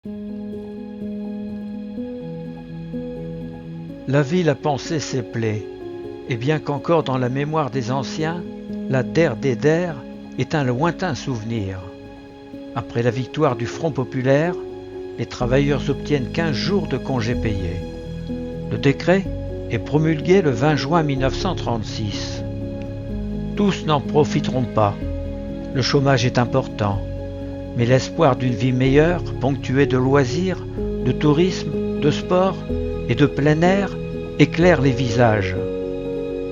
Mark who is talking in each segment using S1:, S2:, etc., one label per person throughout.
S1: La ville a pansé ses plaies, et bien qu'encore dans la mémoire des anciens, la Der des Der est un lointain souvenir. Après la victoire du Front populaire, les travailleurs obtiennent 15 jours de congés payés. Le décret est promulgué le 20 juin 1936. Tous n'en profiteront pas. Le chômage est important, mais l'espoir d'une vie meilleure, ponctuée de loisirs, de tourisme, de sport et de plein air, éclaire les visages.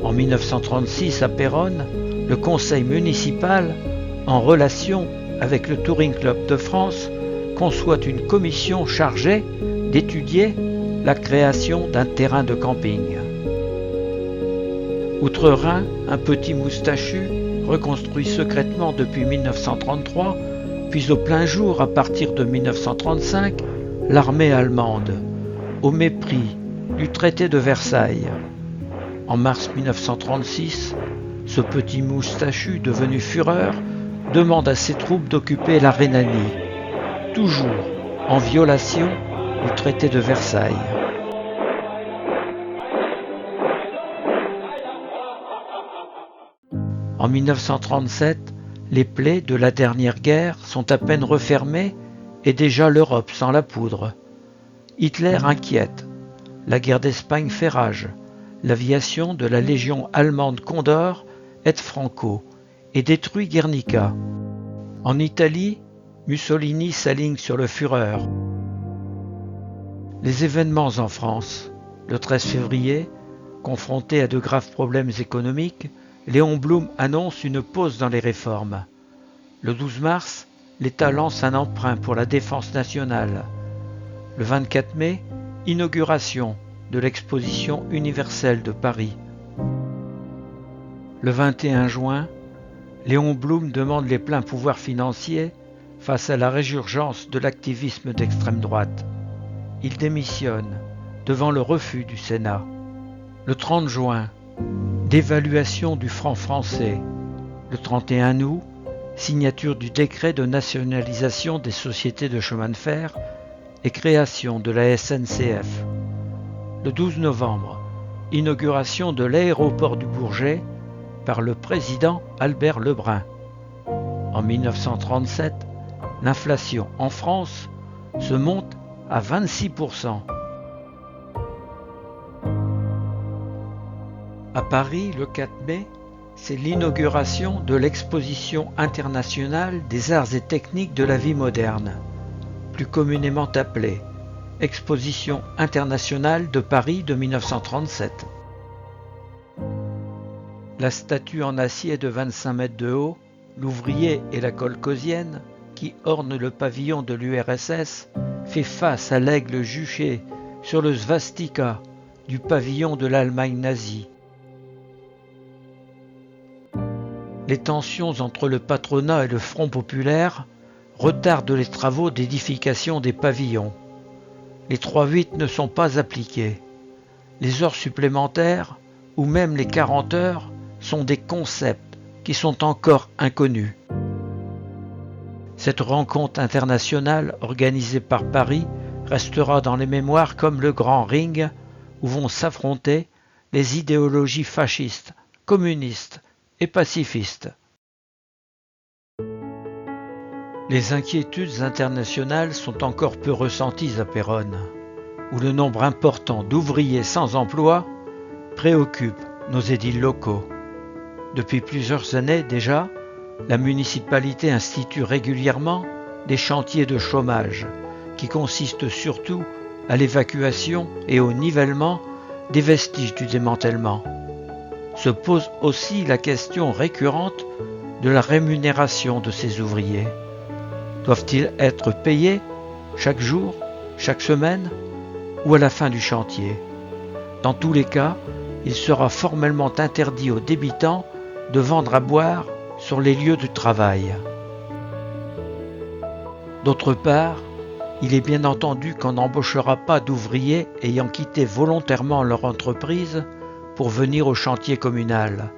S1: En 1936, à Péronne, le conseil municipal, en relation avec le Touring Club de France, conçoit une commission chargée d'étudier la création d'un terrain de camping. Outre-Rhin, un petit moustachu, reconstruit secrètement depuis 1933, puis au plein jour à partir de 1935, l'armée allemande, au mépris du traité de Versailles. En mars 1936, ce petit moustachu devenu fureur demande à ses troupes d'occuper la Rhénanie, toujours en violation du traité de Versailles. En 1937, les plaies de la dernière guerre sont à peine refermées et déjà l'Europe sent la poudre. Hitler inquiète, la guerre d'Espagne fait rage, l'aviation de la Légion allemande Condor aide Franco et détruit Guernica. En Italie, Mussolini s'aligne sur le Führer. Les événements en France. Le 13 février, confronté à de graves problèmes économiques, Léon Blum annonce une pause dans les réformes. Le 12 mars, l'État lance un emprunt pour la défense nationale. Le 24 mai, inauguration de l'exposition universelle de Paris. Le 21 juin, Léon Blum demande les pleins pouvoirs financiers face à la résurgence de l'activisme d'extrême droite. Il démissionne devant le refus du Sénat. Le 30 juin, dévaluation du franc français. Le 31 août, signature du décret de nationalisation des sociétés de chemin de fer et création de la SNCF. Le 12 novembre, inauguration de l'aéroport du Bourget par le président Albert Lebrun. En 1937, l'inflation en France se monte à 26%. À Paris, le 4 mai, c'est l'inauguration de l'Exposition internationale des arts et techniques de la vie moderne, plus communément appelée Exposition internationale de Paris de 1937. La statue en acier de 25 mètres de haut, l'ouvrier et la colcosienne, qui orne le pavillon de l'URSS, fait face à l'aigle juché sur le svastika du pavillon de l'Allemagne nazie. Les tensions entre le patronat et le Front populaire retardent les travaux d'édification des pavillons. Les 3-8 ne sont pas appliqués. Les heures supplémentaires, ou même les 40 heures, sont des concepts qui sont encore inconnus. Cette rencontre internationale organisée par Paris restera dans les mémoires comme le grand ring où vont s'affronter les idéologies fascistes, communistes et pacifistes. Les inquiétudes internationales sont encore peu ressenties à Péronne, où le nombre important d'ouvriers sans emploi préoccupe nos édiles locaux. Depuis plusieurs années déjà, la municipalité institue régulièrement des chantiers de chômage qui consistent surtout à l'évacuation et au nivellement des vestiges du démantèlement. Se pose aussi la question récurrente de la rémunération de ces ouvriers. Doivent-ils être payés chaque jour, chaque semaine ou à la fin du chantier? Dans tous les cas, il sera formellement interdit aux débitants de vendre à boire sur les lieux de travail. D'autre part, il est bien entendu qu'on n'embauchera pas d'ouvriers ayant quitté volontairement leur entreprise pour venir au chantier communal,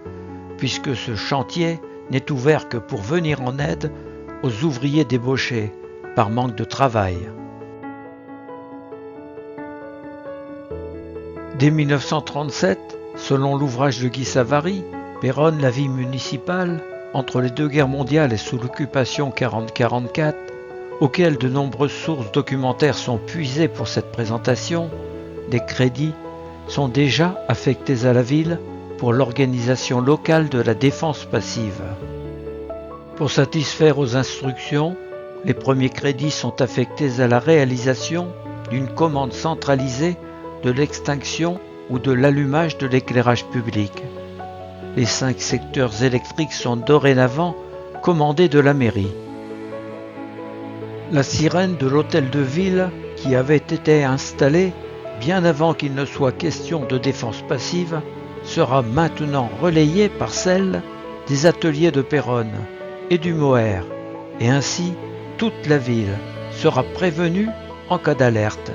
S1: puisque ce chantier n'est ouvert que pour venir en aide aux ouvriers débauchés par manque de travail. Dès 1937, selon l'ouvrage de Guy Savary, Péronne, la vie municipale, entre les deux guerres mondiales et sous l'occupation 40-44, auquel de nombreuses sources documentaires sont puisées pour cette présentation, des crédits sont déjà affectés à la ville pour l'organisation locale de la défense passive. Pour satisfaire aux instructions, les premiers crédits sont affectés à la réalisation d'une commande centralisée de l'extinction ou de l'allumage de l'éclairage public. Les 5 secteurs électriques sont dorénavant commandés de la mairie. La sirène de l'hôtel de ville, qui avait été installée bien avant qu'il ne soit question de défense passive, sera maintenant relayée par celle des ateliers de Péronne et du Moher, et ainsi toute la ville sera prévenue en cas d'alerte.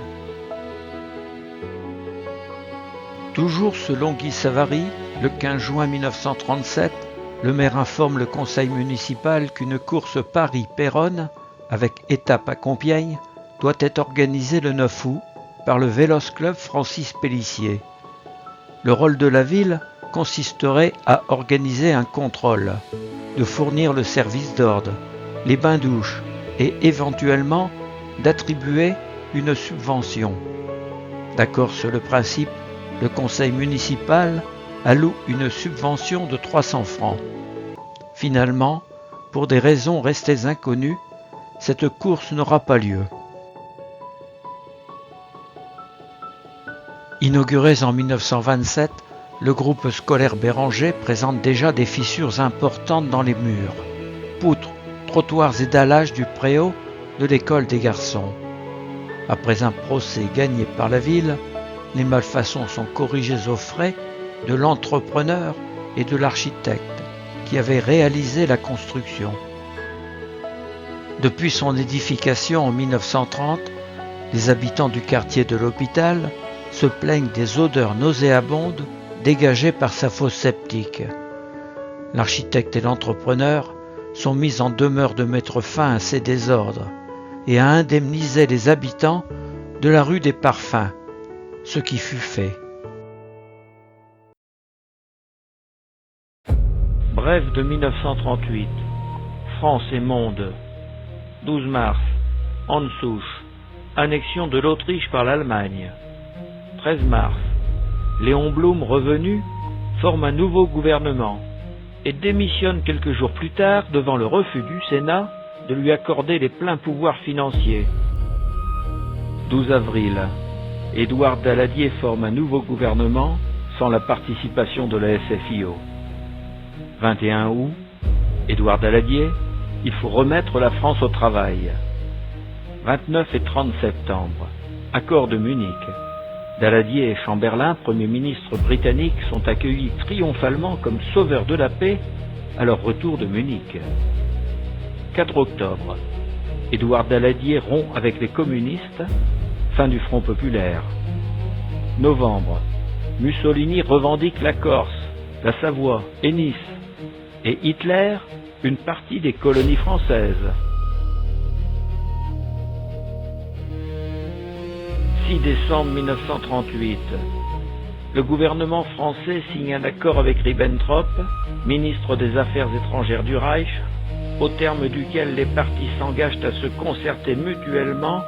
S1: Toujours selon Guy Savary, le 15 juin 1937, le maire informe le conseil municipal qu'une course Paris-Péronne, avec étape à Compiègne, doit être organisée le 9 août par le Véloce Club Francis Pélissier. Le rôle de la ville consisterait à organiser un contrôle, de fournir le service d'ordre, les bains-douches et éventuellement d'attribuer une subvention. D'accord sur le principe, le conseil municipal alloue une subvention de 300 francs. Finalement, pour des raisons restées inconnues, cette course n'aura pas lieu. Inauguré en 1927, le groupe scolaire Béranger présente déjà des fissures importantes dans les murs, poutres, trottoirs et dallages du préau de l'école des garçons. Après un procès gagné par la ville, les malfaçons sont corrigées aux frais de l'entrepreneur et de l'architecte qui avaient réalisé la construction. Depuis son édification en 1930, les habitants du quartier de l'Hôpital se plaignent des odeurs nauséabondes dégagées par sa fosse septique. L'architecte et l'entrepreneur sont mis en demeure de mettre fin à ces désordres et à indemniser les habitants de la rue des Parfums, ce qui fut fait.
S2: Brève de 1938. France et Monde. 12 mars. Anschluss. Annexion de l'Autriche par l'Allemagne. 13 mars. Léon Blum, revenu, forme un nouveau gouvernement et démissionne quelques jours plus tard devant le refus du Sénat de lui accorder les pleins pouvoirs financiers. 12 avril. Édouard Daladier forme un nouveau gouvernement sans la participation de la SFIO. 21 août. Édouard Daladier, il faut remettre la France au travail. 29 et 30 septembre. Accord de Munich. Daladier et Chamberlain, Premier ministre britannique, sont accueillis triomphalement comme sauveurs de la paix à leur retour de Munich. 4 octobre. Édouard Daladier rompt avec les communistes, fin du Front populaire. Novembre. Mussolini revendique la Corse, la Savoie et Nice, et Hitler une partie des colonies françaises. 6 décembre 1938. Le gouvernement français signe un accord avec Ribbentrop, ministre des Affaires étrangères du Reich, au terme duquel les parties s'engagent à se concerter mutuellement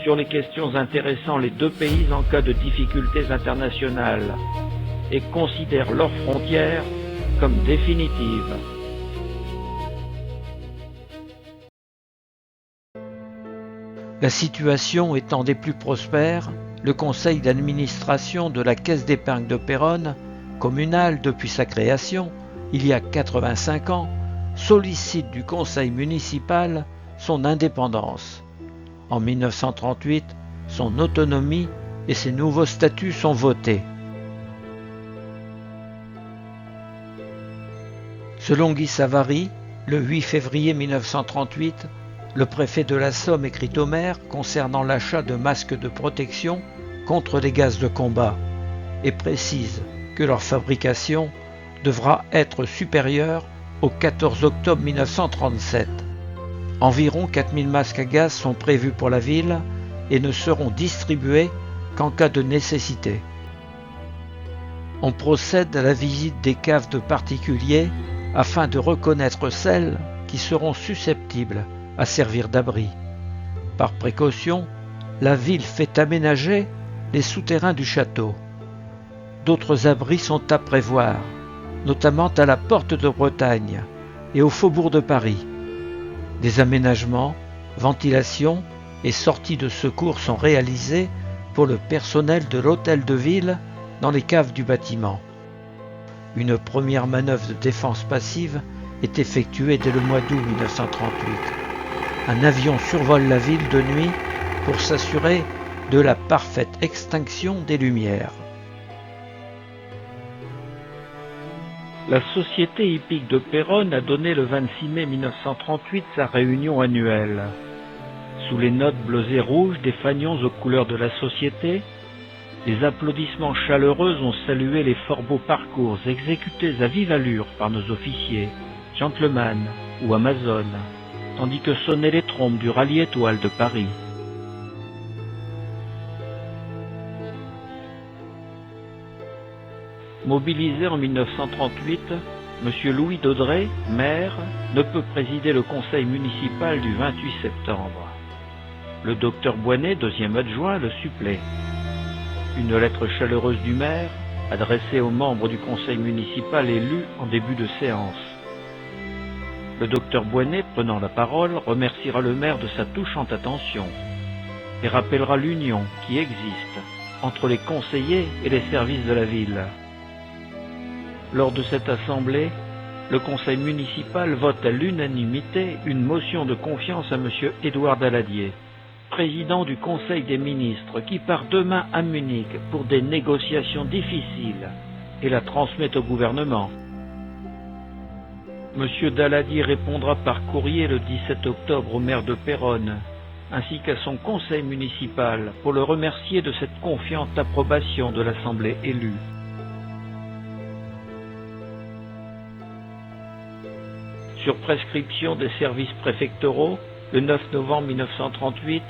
S2: sur les questions intéressant les deux pays en cas de difficultés internationales et considèrent leurs frontières comme définitives.
S1: La situation étant des plus prospères, le conseil d'administration de la Caisse d'épargne de Péronne, communale depuis sa création, il y a 85 ans, sollicite du conseil municipal son indépendance. En 1938, son autonomie et ses nouveaux statuts sont votés. Selon Guy Savary, le 8 février 1938, le préfet de la Somme écrit au maire concernant l'achat de masques de protection contre les gaz de combat et précise que leur fabrication devra être supérieure au 14 octobre 1937. Environ 4000 masques à gaz sont prévus pour la ville et ne seront distribués qu'en cas de nécessité. On procède à la visite des caves de particuliers afin de reconnaître celles qui seront susceptibles à servir d'abri. Par précaution, la ville fait aménager les souterrains du château. D'autres abris sont à prévoir, notamment à la Porte de Bretagne et au Faubourg de Paris. Des aménagements, ventilation et sorties de secours sont réalisés pour le personnel de l'hôtel de ville dans les caves du bâtiment. Une première manœuvre de défense passive est effectuée dès le mois d'août 1938. Un avion survole la ville de nuit pour s'assurer de la parfaite extinction des lumières.
S2: La Société hippique de Péronne a donné le 26 mai 1938 sa réunion annuelle. Sous les notes bleues et rouges des fanions aux couleurs de la Société, les applaudissements chaleureux ont salué les fort beaux parcours exécutés à vive allure par nos officiers, gentlemen ou amazones, tandis que sonnaient les trompes du rallye étoile de Paris. Mobilisé en 1938, M. Louis Daudré, maire, ne peut présider le conseil municipal du 28 septembre. Le docteur Boinet, deuxième adjoint, le supplée. Une lettre chaleureuse du maire, adressée aux membres du conseil municipal élus en début de séance. Le docteur Boinet, prenant la parole, remerciera le maire de sa touchante attention et rappellera l'union qui existe entre les conseillers et les services de la ville. Lors de cette assemblée, le conseil municipal vote à l'unanimité une motion de confiance à M. Édouard Daladier, président du Conseil des ministres, qui part demain à Munich pour des négociations difficiles et la transmet au gouvernement. M. Daladier répondra par courrier le 17 octobre au maire de Péronne, ainsi qu'à son conseil municipal, pour le remercier de cette confiante approbation de l'Assemblée élue. Sur prescription des services préfectoraux, le 9 novembre 1938,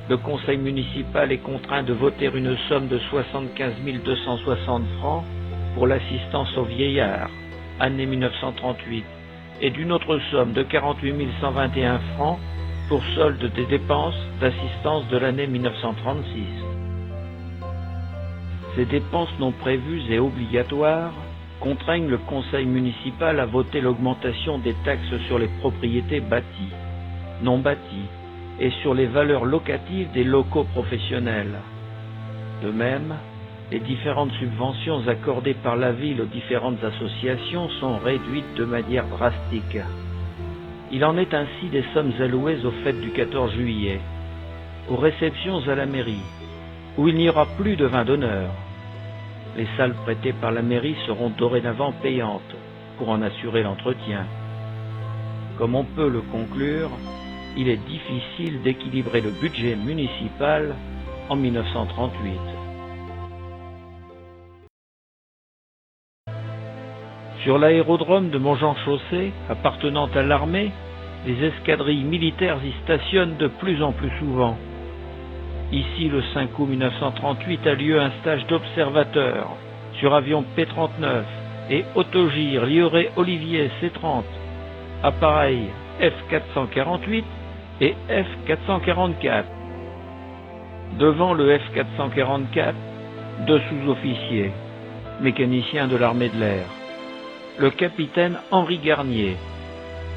S2: le conseil municipal est contraint de voter une somme de 75 260 francs pour l'assistance aux vieillards, année 1938, et d'une autre somme de 48 121 francs pour solde des dépenses d'assistance de l'année 1936. Ces dépenses non prévues et obligatoires contraignent le conseil municipal à voter l'augmentation des taxes sur les propriétés bâties, non bâties, et sur les valeurs locatives des locaux professionnels. De même, les différentes subventions accordées par la ville aux différentes associations sont réduites de manière drastique. Il en est ainsi des sommes allouées aux fêtes du 14 juillet, aux réceptions à la mairie, où il n'y aura plus de vin d'honneur. Les salles prêtées par la mairie seront dorénavant payantes pour en assurer l'entretien. Comme on peut le conclure, il est difficile d'équilibrer le budget municipal en 1938. Sur l'aérodrome de Montjean-Chaussée, appartenant à l'armée, les escadrilles militaires y stationnent de plus en plus souvent. Ici, le 5 août 1938 a lieu un stage d'observateurs sur avion P-39 et autogire Lioré Olivier C-30, appareils F-448 et F-444. Devant le F-444, deux sous-officiers, mécaniciens de l'armée de l'air. Le capitaine Henri Garnier,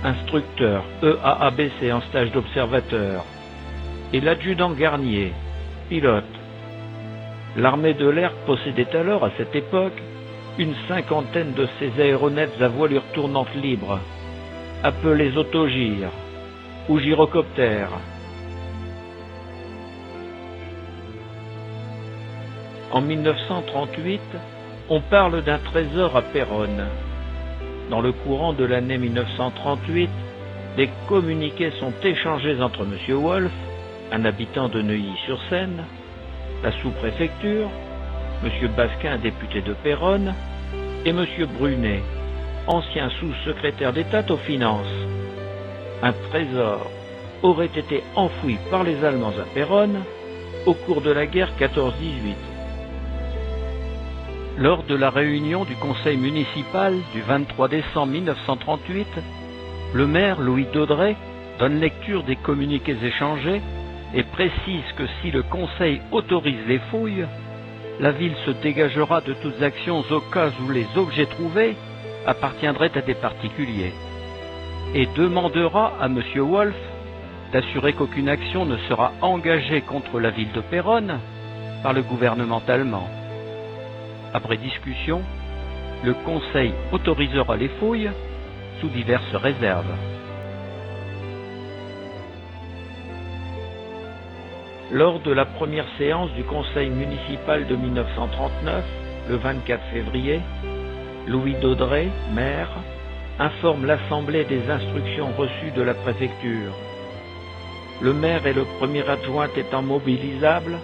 S2: instructeur EAABC en stage d'observateur, et l'adjudant Garnier, pilote. L'armée de l'air possédait alors, à cette époque, une cinquantaine de ces aéronefs à voilure tournante libre, appelés autogires ou gyrocoptères. En 1938, on parle d'un trésor à Péronne. Dans le courant de l'année 1938, des communiqués sont échangés entre M. Wolf, un habitant de Neuilly-sur-Seine, la sous-préfecture, M. Basquin, député de Péronne, et M. Brunet, ancien sous-secrétaire d'État aux Finances. Un trésor aurait été enfoui par les Allemands à Péronne au cours de la guerre 14-18. Lors de la réunion du conseil municipal du 23 décembre 1938, le maire Louis Daudrey donne lecture des communiqués échangés et précise que si le conseil autorise les fouilles, la ville se dégagera de toutes actions au cas où les objets trouvés appartiendraient à des particuliers et demandera à M. Wolf d'assurer qu'aucune action ne sera engagée contre la ville de Péronne par le gouvernement allemand. Après discussion, le Conseil autorisera les fouilles sous diverses réserves. Lors de la première séance du Conseil municipal de 1939, le 24 février, Louis Daudrey, maire, informe l'Assemblée des instructions reçues de la préfecture. Le maire et le premier adjoint étant mobilisables,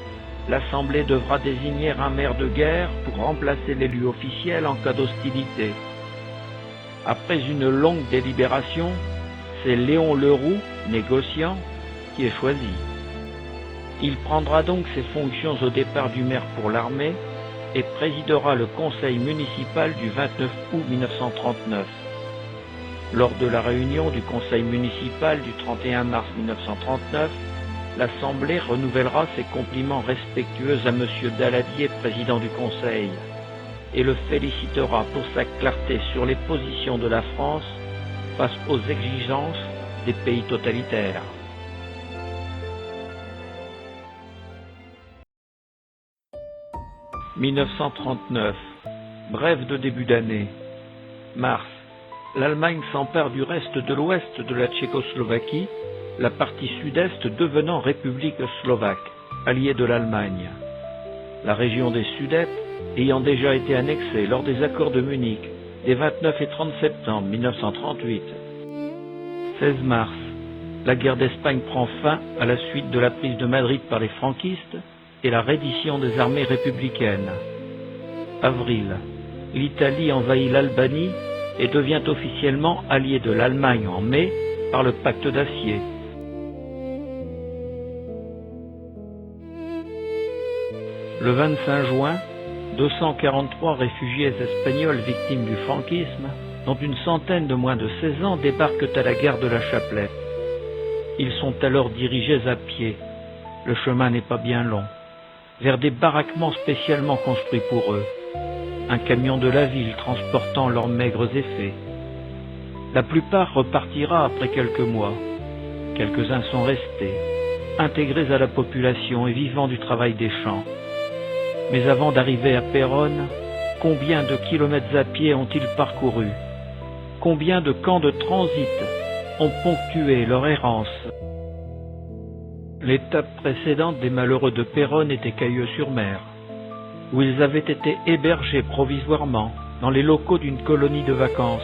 S2: l'Assemblée devra désigner un maire de guerre pour remplacer l'élu officiel en cas d'hostilité. Après une longue délibération, c'est Léon Leroux, négociant, qui est choisi. Il prendra donc ses fonctions au départ du maire pour l'armée et présidera le conseil municipal du 29 août 1939. Lors de la réunion du conseil municipal du 31 mars 1939, l'Assemblée renouvellera ses compliments respectueux à M. Daladier, président du Conseil, et le félicitera pour sa clarté sur les positions de la France face aux exigences des pays totalitaires. « 1939. Brève de début d'année. Mars. L'Allemagne s'empare du reste de l'ouest de la Tchécoslovaquie, la partie sud-est devenant République slovaque, alliée de l'Allemagne. La région des Sudètes ayant déjà été annexée lors des accords de Munich des 29 et 30 septembre 1938. 16 mars. La guerre d'Espagne prend fin à la suite de la prise de Madrid par les franquistes et la reddition des armées républicaines. Avril. L'Italie envahit l'Albanie et devient officiellement alliée de l'Allemagne en mai par le pacte d'Acier. Le 25 juin, 243 réfugiés espagnols victimes du franquisme, dont une centaine de moins de 16 ans, débarquent à la gare de la Chapelette. Ils sont alors dirigés à pied. Le chemin n'est pas bien long, vers des baraquements spécialement construits pour eux. Un camion de la ville transportant leurs maigres effets. La plupart repartira après quelques mois. Quelques-uns sont restés, intégrés à la population et vivant du travail des champs. Mais avant d'arriver à Péronne, combien de kilomètres à pied ont-ils parcouru? Combien de camps de transit ont ponctué leur errance? L'étape précédente des malheureux de Péronne était Cailleux-sur-Mer, où ils avaient été hébergés provisoirement dans les locaux d'une colonie de vacances.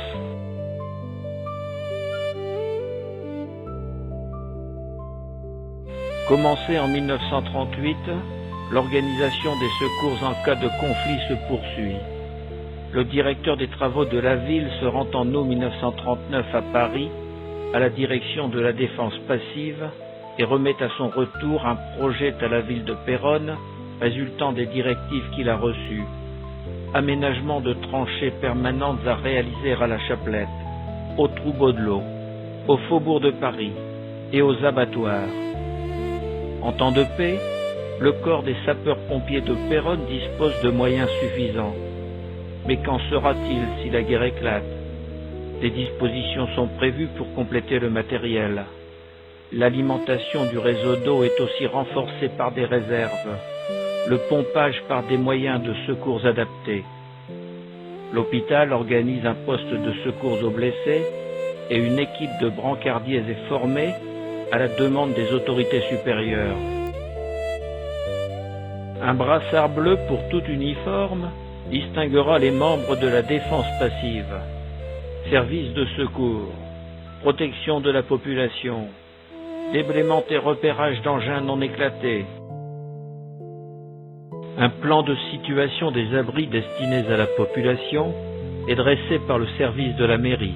S2: Commencée en 1938, l'organisation des secours en cas de conflit se poursuit. Le directeur des travaux de la ville se rend en août 1939 à Paris, à la direction de la défense passive, et remet à son retour un projet à la ville de Péronne, résultant des directives qu'il a reçues. Aménagement de tranchées permanentes à réaliser à la Chapelette, au Troupeau de l'eau, au faubourg de Paris et aux abattoirs. En temps de paix, le corps des sapeurs-pompiers de Péronne dispose de moyens suffisants. Mais qu'en sera-t-il si la guerre éclate? Des dispositions sont prévues pour compléter le matériel. L'alimentation du réseau d'eau est aussi renforcée par des réserves. Le pompage par des moyens de secours adaptés. L'hôpital organise un poste de secours aux blessés et une équipe de brancardiers est formée à la demande des autorités supérieures. Un brassard bleu pour tout uniforme distinguera les membres de la défense passive. Service de secours, protection de la population, déblaiement et repérage d'engins non éclatés. Un plan de situation des abris destinés à la population est dressé par le service de la mairie.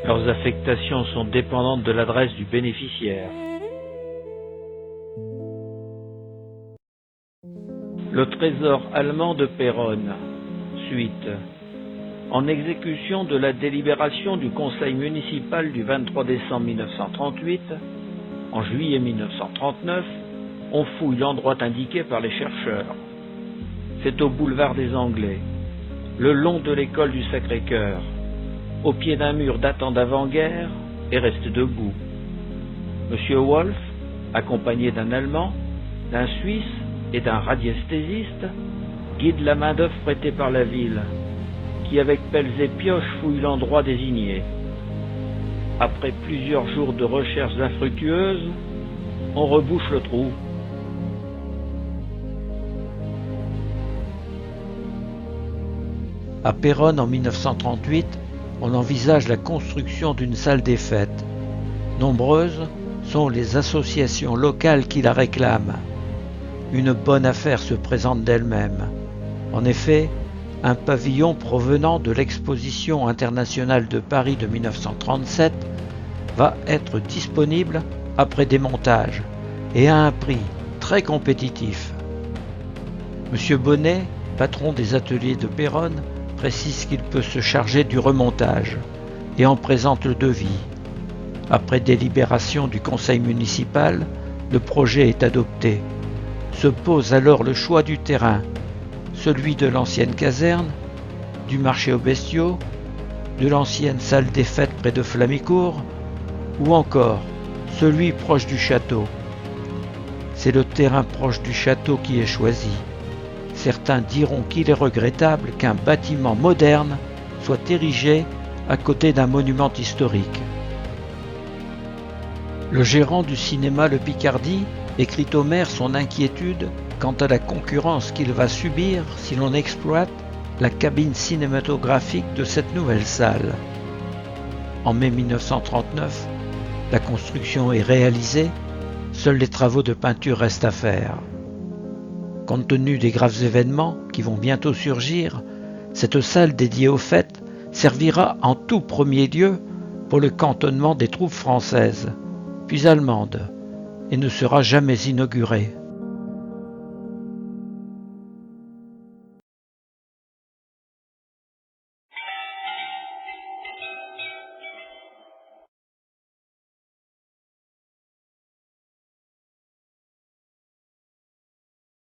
S2: Leurs affectations sont dépendantes de l'adresse du bénéficiaire. Le trésor allemand de Péronne. Suite. En exécution de la délibération du conseil municipal du 23 décembre 1938, en juillet 1939, on fouille l'endroit indiqué par les chercheurs. C'est au boulevard des Anglais, le long de l'école du Sacré-Cœur, au pied d'un mur datant d'avant-guerre, et reste debout. Monsieur Wolf, accompagné d'un Allemand, d'un Suisse et d'un radiesthésiste, guide la main-d'œuvre prêtée par la ville, qui avec pelles et pioches fouille l'endroit désigné. Après plusieurs jours de recherches infructueuses, on rebouche le trou.
S1: À Péronne, en 1938, on envisage la construction d'une salle des fêtes. Nombreuses sont les associations locales qui la réclament. Une bonne affaire se présente d'elle-même. En effet, un pavillon provenant de l'Exposition internationale de Paris de 1937 va être disponible après démontage et à un prix très compétitif. Monsieur Bonnet, patron des ateliers de Péronne, précise qu'il peut se charger du remontage et en présente le devis. Après délibération du conseil municipal, le projet est adopté. Se pose alors le choix du terrain, celui de l'ancienne caserne, du marché aux bestiaux, de l'ancienne salle des fêtes près de Flamicourt, ou encore celui proche du château. C'est le terrain proche du château qui est choisi. Certains diront qu'il est regrettable qu'un bâtiment moderne soit érigé à côté d'un monument historique. Le gérant du cinéma Le Picardie écrit au maire son inquiétude quant à la concurrence qu'il va subir si l'on exploite la cabine cinématographique de cette nouvelle salle. En mai 1939, la construction est réalisée, seuls les travaux de peinture restent à faire. Compte tenu des graves événements qui vont bientôt surgir, cette salle dédiée aux fêtes servira en tout premier lieu pour le cantonnement des troupes françaises, puis allemandes, et ne sera jamais inaugurée.